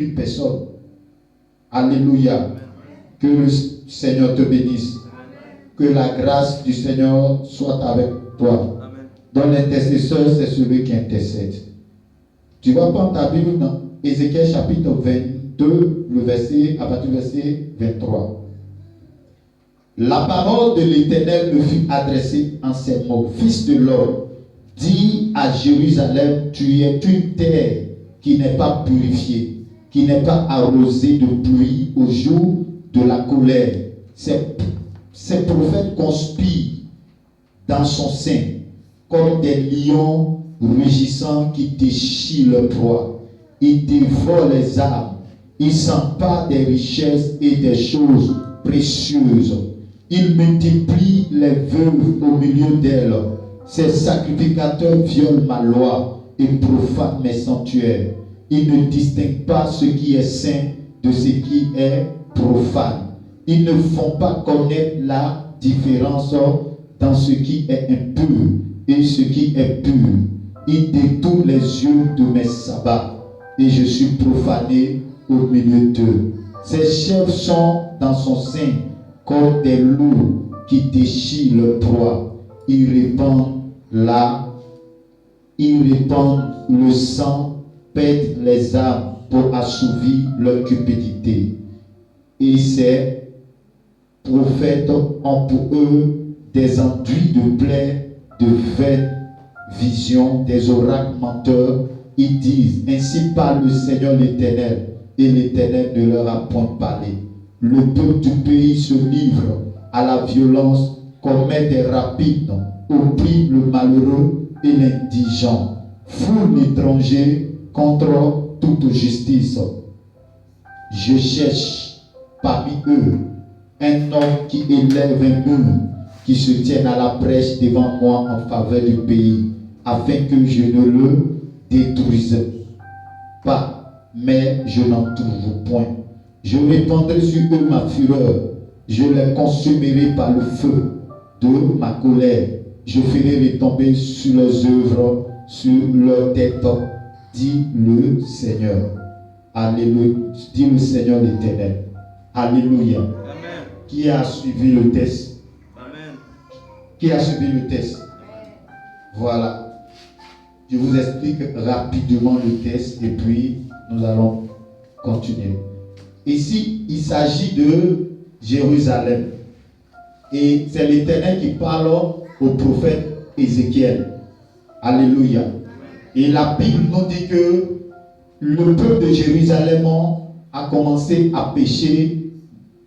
une personne. Alléluia. Que le Seigneur te bénisse. Que la grâce du Seigneur soit avec toi. Donc l'intercesseur, c'est celui qui intercède. Tu vas prendre ta Bible dans Ézéchiel chapitre 22, à partir du verset 23. La parole de l'Éternel me fut adressée en ces mots. Fils de l'homme, dis à Jérusalem, tu es une terre qui n'est pas purifiée, qui n'est pas arrosée de pluie au jour de la colère. Ces prophètes conspirent dans son sein comme des lions rugissants qui déchirent leur proie. Ils dévorent les âmes. Ils s'emparent des richesses et des choses précieuses. Ils multiplient les veuves au milieu d'elles. Ces sacrificateurs violent ma loi et profanent mes sanctuaires. Ils ne distinguent pas ce qui est saint de ce qui est profane. Ils ne font pas connaître la différence dans ce qui est impur et ce qui est pur. Ils détournent les yeux de mes sabbats et je suis profané au milieu d'eux. Ses chefs sont dans son sein comme des loups qui déchirent leur proie. Ils répandent le sang, pètent les âmes pour assouvir leur cupidité. Et ces prophètes ont pour eux des enduits de plaies, de vaines visions, des oracles menteurs. Ils disent, ainsi parle le Seigneur l'Éternel, et l'Éternel ne leur a point parlé. Le peuple du pays se livre à la violence, commet des rapines, opprime le malheureux et l'indigent, foule l'étranger contre toute justice. Je cherche parmi eux un homme qui élève un mur, qui se tienne à la brèche devant moi en faveur du pays, afin que je ne le détruise pas, mais je n'en trouve point. Je répandrai sur eux ma fureur, je les consumerai par le feu de ma colère. Je ferai retomber sur leurs œuvres, sur leur tête, dit le Seigneur. Alléluia, dit le Seigneur l'Éternel. Alléluia. Amen. Qui a suivi le test? Amen. Qui a suivi le test? Voilà. Je vous explique rapidement le test et puis nous allons continuer. Ici, il s'agit de Jérusalem. Et c'est l'Éternel qui parle au prophète Ézéchiel. Alléluia. Et la Bible nous dit que le peuple de Jérusalem a commencé à pécher.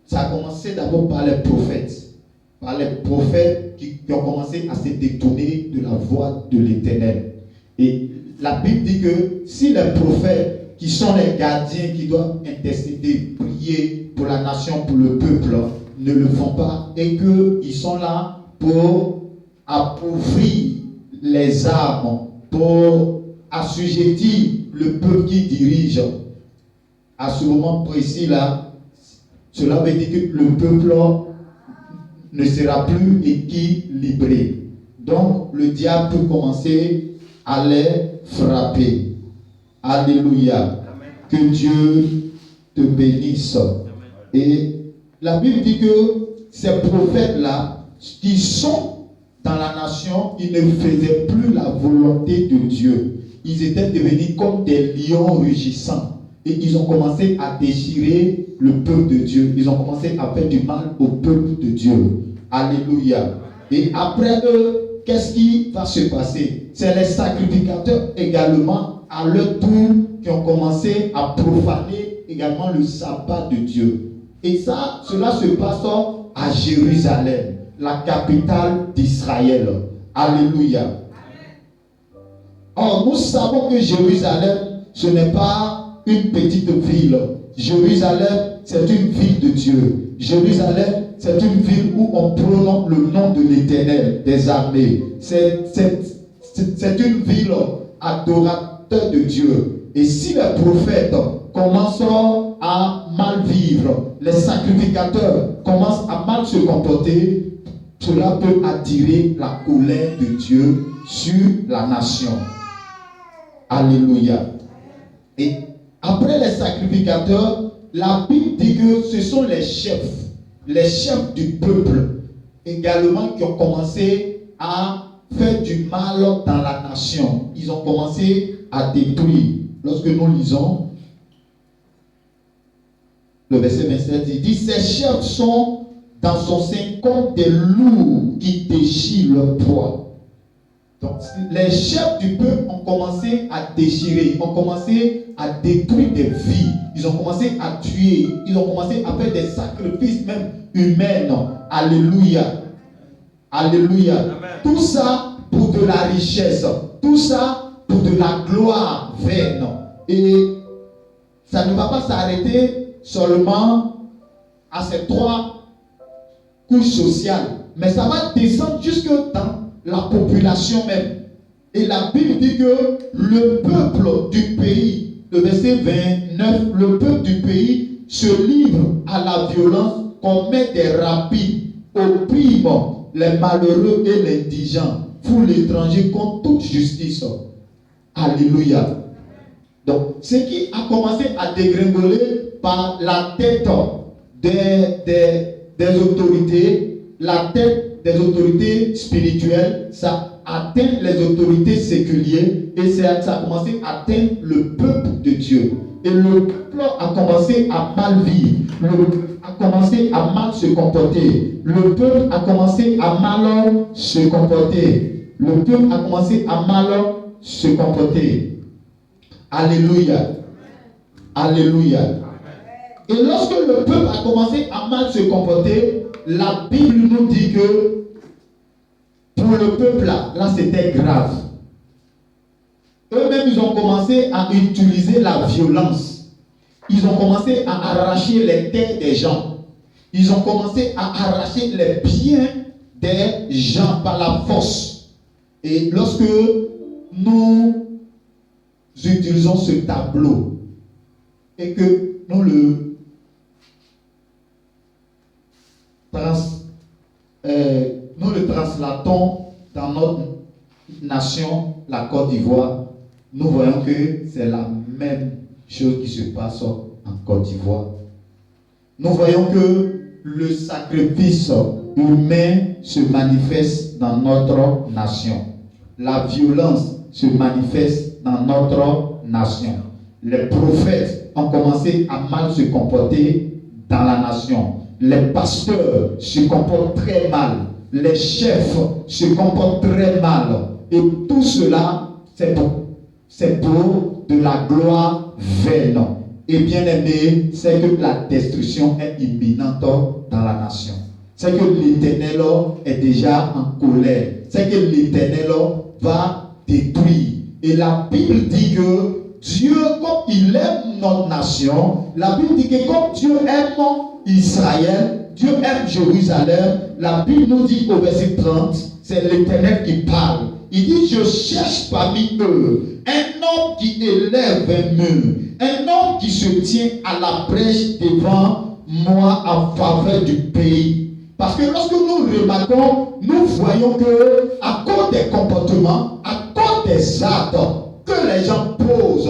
Ça a commencé d'abord par les prophètes. Par les prophètes qui ont commencé à se détourner de la voie de l'Éternel. Et la Bible dit que si les prophètes qui sont les gardiens qui doivent intercéder, prier pour la nation, pour le peuple, ne le font pas et qu'ils sont là pour appauvrir les âmes, pour assujettir le peuple qui dirige. À ce moment précis là, cela veut dire que le peuple ne sera plus équilibré. Donc le diable peut commencer à les frapper. Alléluia. Amen. Que Dieu te bénisse. Amen. Et la Bible dit que ces prophètes-là, qui sont dans la nation, ils ne faisaient plus la volonté de Dieu. Ils étaient devenus comme des lions rugissants. Et ils ont commencé à déchirer le peuple de Dieu. Ils ont commencé à faire du mal au peuple de Dieu. Alléluia. Et après eux, qu'est-ce qui va se passer? C'est les sacrificateurs également, à leur tour, qui ont commencé à profaner également le sabbat de Dieu. Et ça, cela se passe à Jérusalem, la capitale d'Israël. Alléluia. Or, nous savons que Jérusalem, ce n'est pas une petite ville. Jérusalem, c'est une ville de Dieu. Jérusalem, c'est une ville où on prononce le nom de l'Éternel des armées. C'est une ville adoratrice de Dieu. Et si les prophètes commencent à mal vivre, les sacrificateurs commencent à mal se comporter, cela peut attirer la colère de Dieu sur la nation. Alléluia. Et après les sacrificateurs, la Bible dit que ce sont les chefs du peuple également qui ont commencé à faire du mal dans la nation. Ils ont commencé à détruire. Lorsque nous lisons le verset 27, il dit, ces chefs sont dans son sein comme des loups qui déchirent leur proie. Donc, les chefs du peuple ont commencé à déchirer, ont commencé à détruire des vies, ils ont commencé à tuer, ils ont commencé à faire des sacrifices même humains. Alléluia. Alléluia. Amen. Tout ça pour de la richesse, tout ça pour de la gloire vaine. Et ça ne va pas s'arrêter seulement à ces 3 couches sociales, mais ça va descendre jusque dans la population même. Et la Bible dit que le peuple du pays, le verset 29, le peuple du pays se livre à la violence, commet des rapides, opprime les malheureux et l'indigent, fout l'étranger contre toute justice. Alléluia. Donc, ce qui a commencé à dégringoler par la tête des autorités, la tête des autorités spirituelles, ça atteint les autorités séculières et ça a commencé à atteindre le peuple de Dieu. Et le peuple a commencé à mal vivre, le peuple a commencé à mal se comporter, le peuple a commencé à mal se comporter, le peuple a commencé à mal se comporter. Alléluia. Alléluia. Et lorsque le peuple a commencé à mal se comporter, la Bible nous dit que pour le peuple là c'était grave. Eux-mêmes, ils ont commencé à utiliser la violence. Ils ont commencé à arracher les terres des gens. Ils ont commencé à arracher les biens des gens par la force. Et lorsque nous utilisons ce tableau et que nous le translatons dans notre nation, la Côte d'Ivoire, nous voyons que c'est la même chose qui se passe en Côte d'Ivoire. Nous voyons que le sacrifice humain se manifeste dans notre nation. La violence se manifeste dans notre nation. Les prophètes ont commencé à mal se comporter dans la nation. Les pasteurs se comportent très mal. Les chefs se comportent très mal. Et tout cela, c'est pour de la gloire vaine. Et bien aimé, c'est que la destruction est imminente dans la nation. C'est que l'Éternel est déjà en colère. C'est que l'Éternel va détruire. Et la Bible dit que Dieu, comme il aime notre nation, la Bible dit que comme Dieu aime Israël, Dieu aime Jérusalem, la Bible nous dit au verset 30, c'est l'Éternel qui parle. Il dit, je cherche parmi eux un homme qui élève un mur, un homme qui se tient à la brèche devant moi en faveur du pays. Parce que lorsque nous remarquons, nous voyons que à cause des comportements, à cause des actes que les gens posent,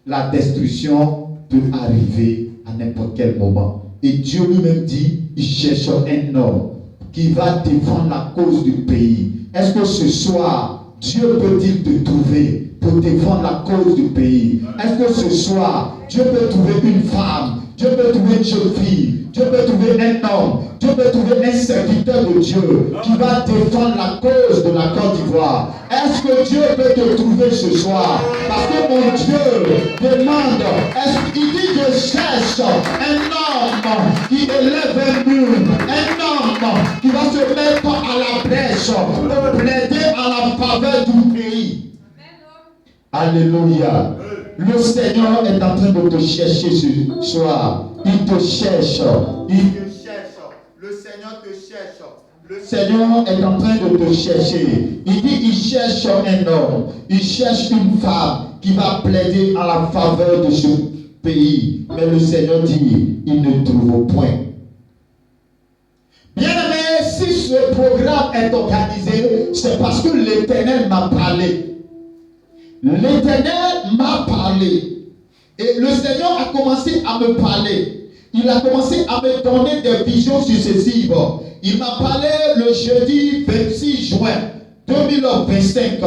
la destruction peut arriver à n'importe quel moment. Et Dieu lui-même dit, il cherche un homme qui va défendre la cause du pays. Est-ce que ce soir, Dieu peut-il te trouver pour défendre la cause du pays? Est-ce que ce soir, Dieu peut trouver une femme, Dieu peut trouver une jeune fille, Dieu peut trouver un homme, Dieu peut trouver un serviteur de Dieu qui va défendre la cause de la Côte d'Ivoire? Est-ce que Dieu peut te trouver ce soir? Parce que mon Dieu demande, est-ce qu'il dit je cherche un homme qui élève un mur, un homme qui va se mettre à la brèche pour plaider à la faveur du pays. Alléluia. Le Seigneur est en train de te chercher ce soir. Il te cherche. Il te cherche. Le Seigneur te cherche. Le Seigneur est en train de te chercher. Il dit il cherche un homme. Il cherche une femme qui va plaider à la faveur de ce pays. Mais le Seigneur dit il ne trouve point. Bien aimé, si ce programme est organisé, c'est parce que l'Éternel m'a parlé. L'Éternel m'a parlé. Et le Seigneur a commencé à me parler. Il a commencé à me donner des visions successives. Il m'a parlé le jeudi 26 juin 2025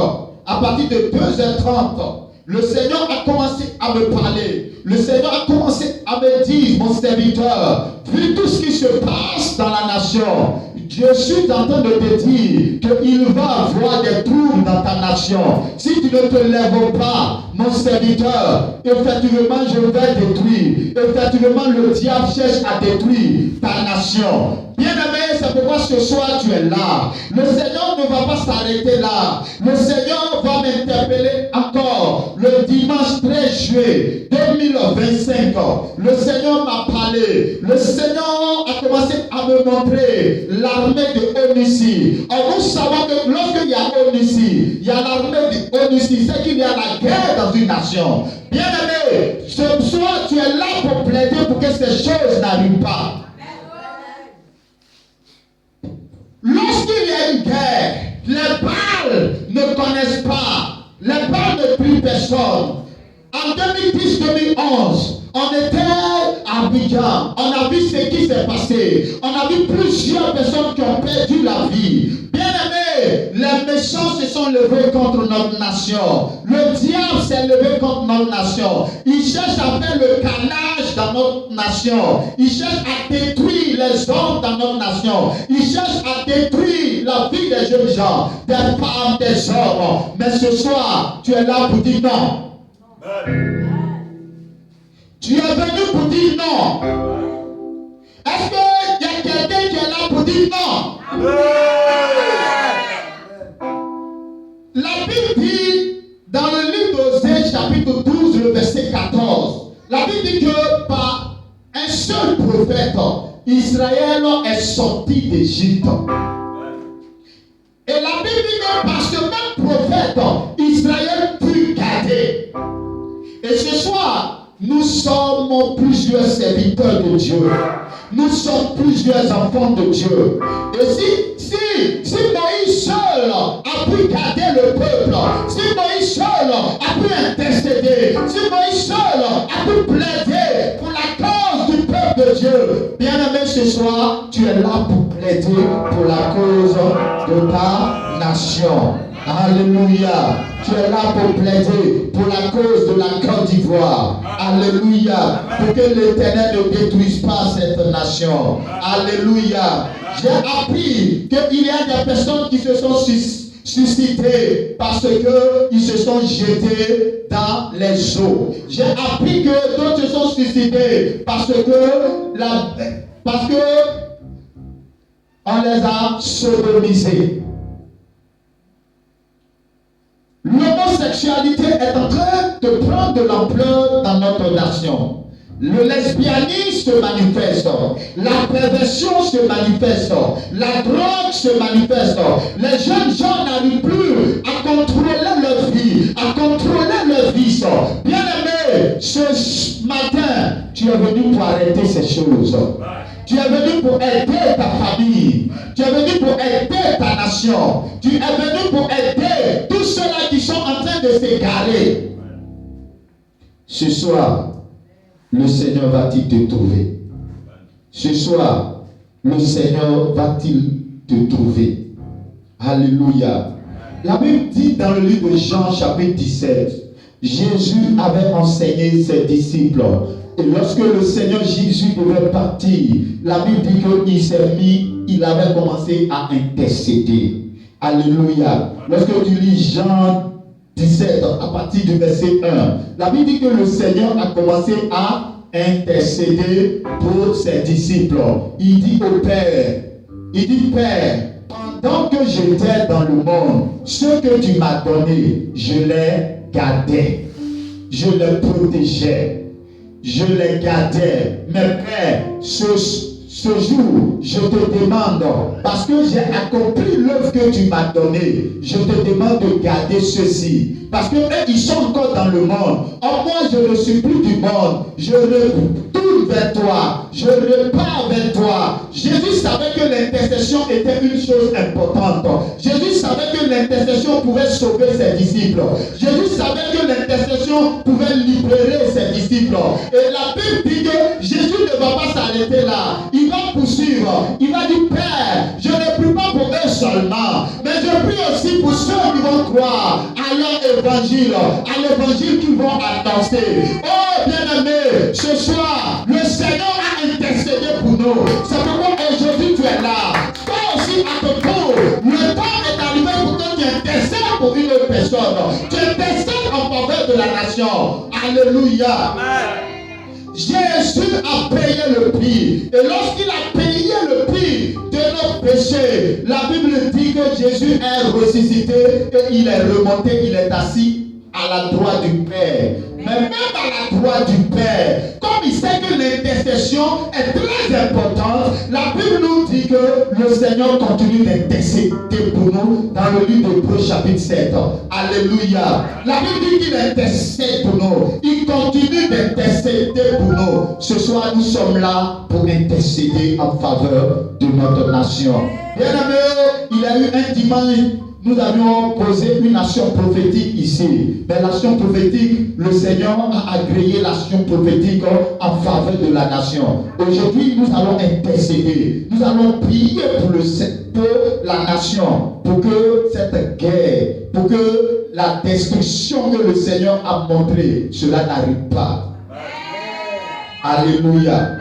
à partir de 2h30. Le Seigneur a commencé à me parler. Le Seigneur a commencé à me dire, mon serviteur, vu tout ce qui se passe dans la nation, je suis en train de te dire qu'il va avoir des troubles dans ta nation. Si tu ne te lèves pas, mon serviteur, effectivement, je vais détruire. Effectivement, le diable cherche à détruire ta nation. Bien-aimé, c'est pourquoi ce soir tu es là. Le Seigneur ne va pas s'arrêter là. Le Seigneur va m'interpeller encore le dimanche 13 juillet 2025. Le Seigneur m'a parlé. Le Seigneur a commencé à me montrer l'armée de Onussi. Or, nous savons que lorsqu'il y a Onussi, il y a l'armée de Onussi. C'est qu'il y a la guerre dans une nation. Bien-aimé, ce soir tu es là pour plaider pour que ces choses n'arrivent pas. Lorsqu'il y a une guerre, les Baals ne connaissent pas. Les Baals ne prient personne. En 2010-2011, on était à Abidjan. On a vu ce qui s'est passé. On a vu plusieurs personnes qui ont perdu la vie. Bien-aimés, les méchants se sont levés contre notre nation. Le diable s'est levé contre notre nation. Il cherche à faire le carnage dans notre nation. Il cherche à détruire les hommes dans notre nation. Il cherche à détruire la vie des jeunes gens, des femmes, des hommes. Mais ce soir, tu es là pour dire non. Tu es venu pour dire non. Est-ce qu'il y a quelqu'un qui est là pour dire non? La Bible dit dans le livre d'Osée chapitre 12 le verset 14. La Bible dit que par un seul prophète Israël est sorti d'Égypte. Et la Bible dit que par ce même prophète Israël fut gardé. Et ce soir, nous sommes plusieurs serviteurs de Dieu. Nous sommes plusieurs enfants de Dieu. Et si Moïse seul a pu garder le peuple, si Moïse seul a pu intercéder, si Moïse seul a pu plaider pour la cause du peuple de Dieu, bien-aimé, ce soir, tu es là pour plaider pour la cause de ta nation. Alléluia. Tu es là pour plaider pour la cause de la Côte d'Ivoire. Alléluia. Pour que l'Éternel ne détruise pas cette nation. Alléluia. J'ai appris qu'il y a des personnes qui se sont suscitées parce qu'ils se sont jetés dans les eaux. J'ai appris que d'autres se sont suscités parce que on les a sodomisés. L'homosexualité est en train de prendre de l'ampleur dans notre nation. Le lesbianisme se manifeste, la perversion se manifeste, la drogue se manifeste. Les jeunes gens n'arrivent plus à contrôler leur vie, à contrôler leur vice. Bien-aimé, ce matin, tu es venu pour arrêter ces choses. Tu es venu pour aider ta famille. Tu es venu pour aider ta nation. Tu es venu pour aider tous ceux-là qui sont en train de s'égarer. Ce soir, le Seigneur va-t-il te trouver? Ce soir, le Seigneur va-t-il te trouver? Alléluia. La Bible dit dans le livre de Jean chapitre 17, Jésus avait enseigné ses disciples. Et lorsque le Seigneur Jésus devait partir, la Bible dit qu'il avait commencé à intercéder. Alléluia. Lorsque tu lis Jean 17, à partir du verset 1, la Bible dit que le Seigneur a commencé à intercéder pour ses disciples. Il dit au Père, Père, pendant que j'étais dans le monde, ce que tu m'as donné, je les gardais, je les protégeais. Je les gardais. Mais Père, ce jour, je te demande, parce que j'ai accompli l'œuvre que tu m'as donnée, je te demande de garder ceci. Parce que eux, ils sont encore dans le monde. Or, moi, je ne suis plus du monde. Je retourne tourne vers toi, je repars vers toi. Jésus savait que l'intercession était une chose importante. Jésus savait que l'intercession pouvait sauver ses disciples. Jésus savait que l'intercession pouvait libérer ses disciples. Et la Bible dit que Jésus ne va pas s'arrêter là. Il va poursuivre. Il va dire, Père, je ne prie pas pour eux seulement, mais je prie aussi pour ceux qui vont croire à leur évangile, à l'évangile qu'ils vont annoncer. Oh bien-aimé, ce soir, le Seigneur a intercédé pour nous. C'est pourquoi aujourd'hui tu es là. Toi aussi à ton tour, le temps est arrivé pour que tu intercèdes pour une autre personne. Tu intercèdes en faveur de la nation. Alléluia. Jésus a payé le prix. Et lorsqu'il a payé le prix de nos péchés, la Bible dit que Jésus est ressuscité et il est remonté, il est assis à la droite du Père. Mais même à la droite du Père, comme il sait que l'intercession est très importante, la Bible nous dit que le Seigneur continue d'intercéder pour nous dans le livre d'Hébreux chapitre 7. Alléluia. La Bible dit qu'il intercède pour nous. Il continue d'intercéder pour nous. Ce soir, nous sommes là pour intercéder en faveur de notre nation. Bien aimé, il y a eu un dimanche. Nous avions posé une action prophétique ici. Mais l'action prophétique, le Seigneur a agréé l'action prophétique en faveur de la nation. Aujourd'hui, nous allons intercéder. Nous allons prier pour la nation. Pour que cette guerre, pour que la destruction que le Seigneur a montrée, cela n'arrive pas. Alléluia.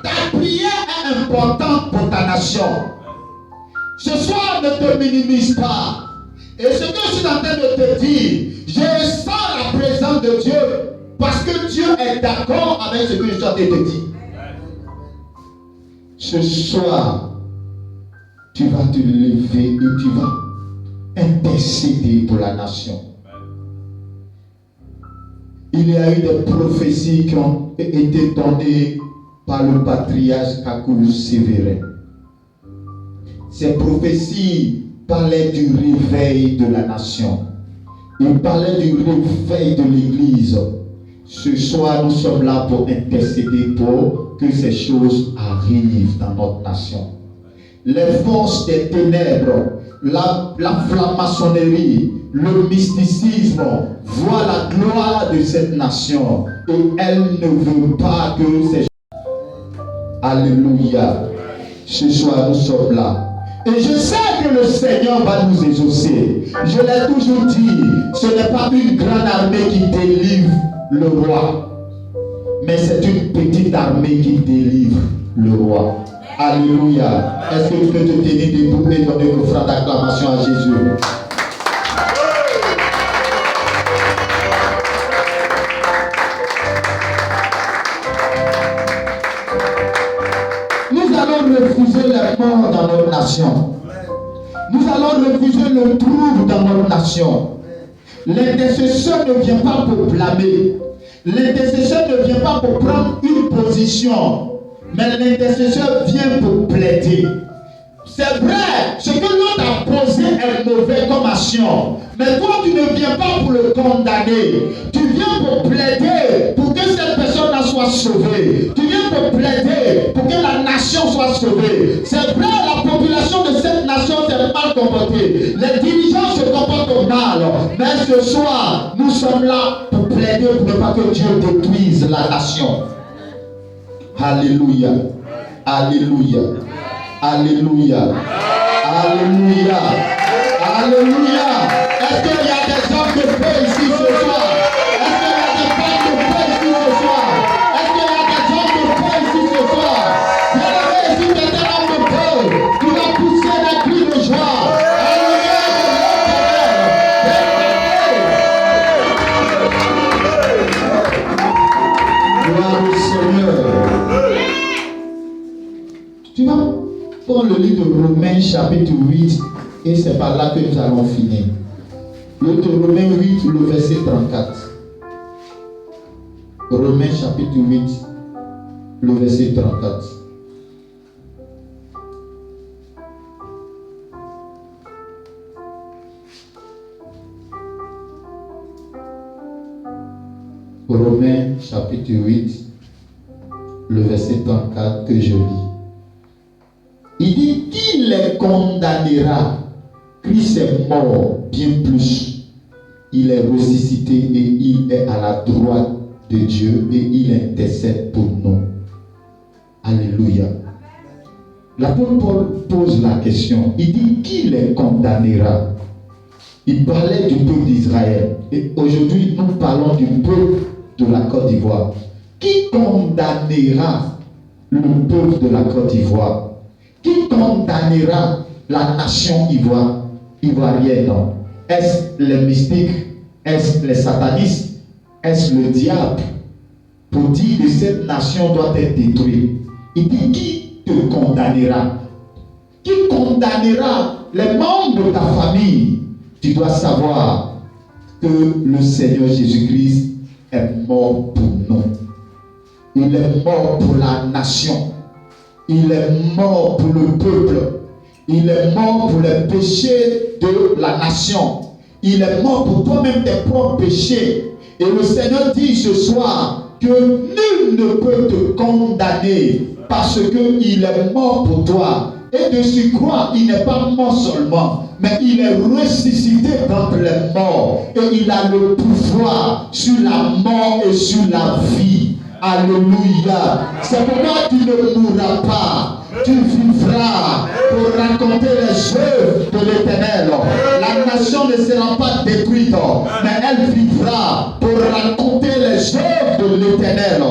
Ta prière est importante pour ta nation. Ce soir, ne te minimise pas. Et ce que je suis en train de te dire, je sens la présence de Dieu parce que Dieu est d'accord avec ce que je suis en train de te dire. Ce soir, tu vas te lever et tu vas intercéder pour la nation. Il y a eu des prophéties qui ont été données par le patriarche Kakou Sévérin. Ces prophéties parlaient du réveil de la nation. Il parlait du réveil de l'Église. Ce soir, nous sommes là pour intercéder pour que ces choses arrivent dans notre nation. Les forces des ténèbres, la franc-maçonnerie, le mysticisme voient la gloire de cette nation et elle ne veut pas que ces choses. Alléluia. Ce soir, nous sommes là. Et je sais que le Seigneur va nous exaucer. Je l'ai toujours dit, ce n'est pas une grande armée qui délivre le roi, mais c'est une petite armée qui délivre le roi. Alléluia. Est-ce que tu peux te tenir debout et donner une offrande d'acclamation à Jésus? Nous allons refuser les morts dans notre nation. Nous allons refuser le trouble dans notre nation. L'intercesseur ne vient pas pour blâmer. L'intercesseur ne vient pas pour prendre une position. Mais l'intercesseur vient pour plaider. C'est vrai, ce que l'autre a posé est mauvais comme action. Mais toi, tu ne viens pas pour le condamner. Tu viens pour plaider pour que cette personne soit sauvée. Tu viens pour plaider pour que la nation soit sauvée. C'est vrai, la population de cette nation s'est mal comportée. Les dirigeants se comportent mal. Mais ce soir, nous sommes là pour plaider pour ne pas que Dieu détruise la nation. Alléluia. Alléluia. Alléluia. Alléluia. Alléluia. Est-ce qu'il y a des hommes de paix ici ce soir? Est-ce qu'il y a des femmes de paix ici ce soir? Est-ce qu'il y a des hommes de paix ici ce soir? Bien-aimé, si tu es un homme de paix, tu vas pousser des cris de joie. Alléluia. Gloire au Seigneur. Tu vas prendre le livre de Romains chapitre 8 et c'est par là que nous allons finir. Le livre de Romains 8, le verset 34. Romains chapitre 8, le verset 34. Romains chapitre 8, le verset 34 que je lis. Il dit, qui les condamnera? Christ est mort, bien plus. Il est ressuscité et il est à la droite de Dieu et il intercède pour nous. Alléluia. L'apôtre Paul pose la question. Il dit, qui les condamnera? Il parlait du peuple d'Israël. Et aujourd'hui, nous parlons du peuple de la Côte d'Ivoire. Qui condamnera le peuple de la Côte d'Ivoire? Qui condamnera la nation ivoirienne? Est-ce les mystiques? Est-ce les satanistes? Est-ce le diable? Pour dire que cette nation doit être détruite. Il dit, qui te condamnera? Qui condamnera les membres de ta famille? Tu dois savoir que le Seigneur Jésus-Christ est mort pour nous. Il est mort pour la nation. Il est mort pour le peuple. Il est mort pour les péchés de la nation. Il est mort pour toi-même tes propres péchés. Et le Seigneur dit ce soir que nul ne peut te condamner parce qu'il est mort pour toi. Et de surcroît, il n'est pas mort seulement, mais il est ressuscité d'entre les morts. Et il a le pouvoir sur la mort et sur la vie. Alléluia. C'est pourquoi tu ne mourras pas. Tu vivras pour raconter les œuvres de l'Éternel. La nation ne sera pas détruite, mais elle vivra pour raconter les œuvres de l'Éternel.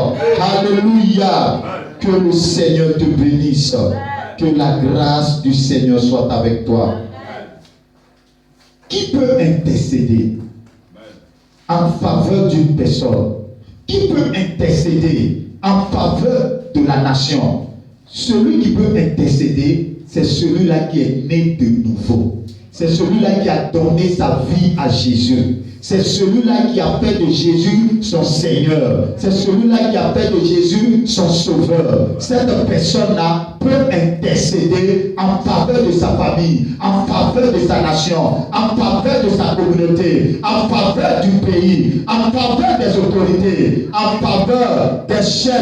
Alléluia. Que le Seigneur te bénisse. Que la grâce du Seigneur soit avec toi. Qui peut intercéder en faveur d'une personne? Qui peut intercéder en faveur de la nation? Celui qui peut intercéder, c'est celui-là qui est né de nouveau. C'est celui-là qui a donné sa vie à Jésus. C'est celui-là qui a fait de Jésus son Seigneur. C'est celui-là qui a fait de Jésus son Sauveur. Cette personne-là peut intercéder en faveur de sa famille, en faveur de sa nation, en faveur de sa communauté, en faveur du pays, en faveur des autorités, en faveur des chefs.